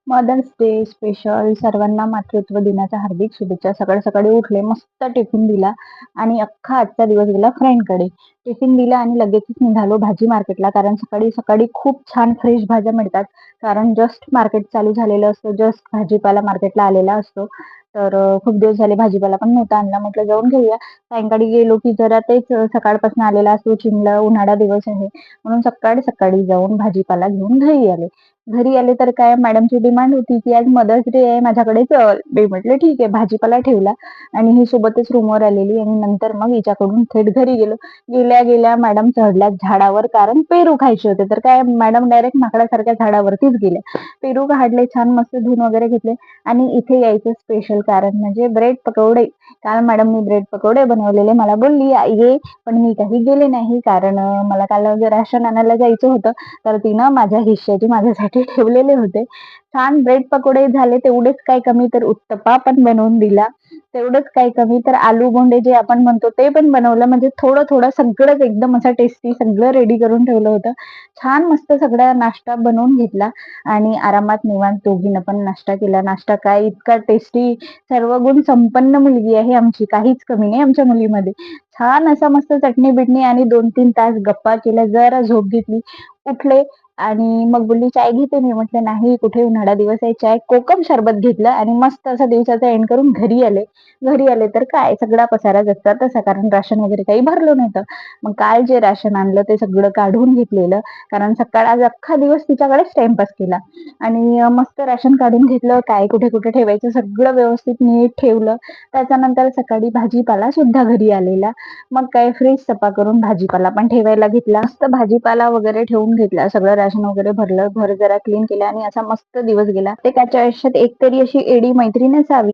Mother's day special सर्वांना मातृत्व दिनाच्या हार्दिक शुभेच्छा. सकाळी सकाळी उठले, मस्त टिफिन दिला आणि अख्खा आजचा दिवस गेला फ्रेंडकडे. टिफिन दिला आणि लगेचच निघालो भाजी मार्केटला, कारण सकाळी सकाळी खूप छान फ्रेश भाज्या मिळतात. कारण जस्ट मार्केट चालू झालेलं असतं, जस्ट भाजीपाला मार्केटला आलेला असतो. तर खूप दिवस झाले भाजीपाला पण नव्हता आणला. म्हटलं जाऊन घेऊया. सायंकाळी गेलो की जरा तेच सकाळपासून आलेला असतो चिंगला, उन्हाळा दिवस आहे म्हणून सकाळी सकाळी जाऊन भाजीपाला घेऊन घरी आले. घरी आले तर काय, मॅडमची डिमांड होती की आज मदर्स डे आहे, माझ्याकडे चल. मी म्हटलं ठीक आहे. भाजीपाला ठेवला आणि ही सोबतच रूमवर आलेली आणि नंतर मग हिच्याकडून थेट घरी गेलो. गेल्या गेल्या मॅडम चढल्या झाडावर, कारण पेरू खायचे होते. तर काय, मॅडम डायरेक्ट माकडासारख्या झाडावरतीच गेल्या. पेरू काढले, छान मस्त धुवून वगैरे घेतले आणि इथे यायचं स्पेशल कारण म्हणजे ब्रेड पकोडे. काल मॅडमनी ब्रेड पकोडे बनवलेले. मला बोलली ये, पण मी काही गेले नाही कारण मला काल राशन आणायला जायचं होतं. तर तिनं माझ्या हिश्श्याचे माझ्यासाठी ठेवलेले होते. छान ब्रेड पकोडे झाले. तेवढेच काय कमी तर उत्तप्पा पण बनवून दिला. तेवढंच काय कमी तर आलू बोंडे जे आपण म्हणतो ते पण बनवलं. म्हणजे थोडं थोडं सगळंच एकदम असं टेस्टी सगळं रेडी करून ठेवलं होतं. छान मस्त सगळा नाश्ता बनवून घेतला आणि आरामात निवांत दोघीनं पण नाश्ता केला. नाश्ता काय इतका टेस्टी, सर्व गुण संपन्न मुलगी आहे आमची, काहीच कमी नाही आमच्या मुलीमध्ये. छान असा मस्त चटणी बिटणी आणि 2-3 तास गप्पा केल्या, जरा झोप घेतली. उठले आणि मग बोलली चाय घेते. मी म्हटलं नाही, कुठे उन्हाळा दिवस आहे, चाय कोकम सरबत घेतलं आणि मस्त असा दिवसाचा एंड करून घरी आले. घरी आले तर काय, सगळा पसारा जसा तसा, कारण राशन वगैरे काही भरलं नव्हतं. मग काल जे राशन आणलं ते सगळं काढून घेतलेलं, कारण सकाळ आज अख्खा दिवस तिच्याकडेच टाइमपास केला आणि मस्त राशन काढून घेतलं. काय कुठे कुठे ठेवायचं सगळं व्यवस्थित नीट ठेवलं. त्याच्यानंतर सकाळी भाजीपाला सुद्धा घरी आलेला. मग काय फ्रीज सफा करून भाजीपाला पण ठेवायला घेतला. मस्त भाजीपाला वगैरे ठेवून घेतला. सगळं राशन वगैरे भरलं, घर जरा क्लीन केलं आणि असा मस्त दिवस गेला. प्रत्येकाच्या आयुष्यात एकतरी अशी एडी मैत्रीण असावी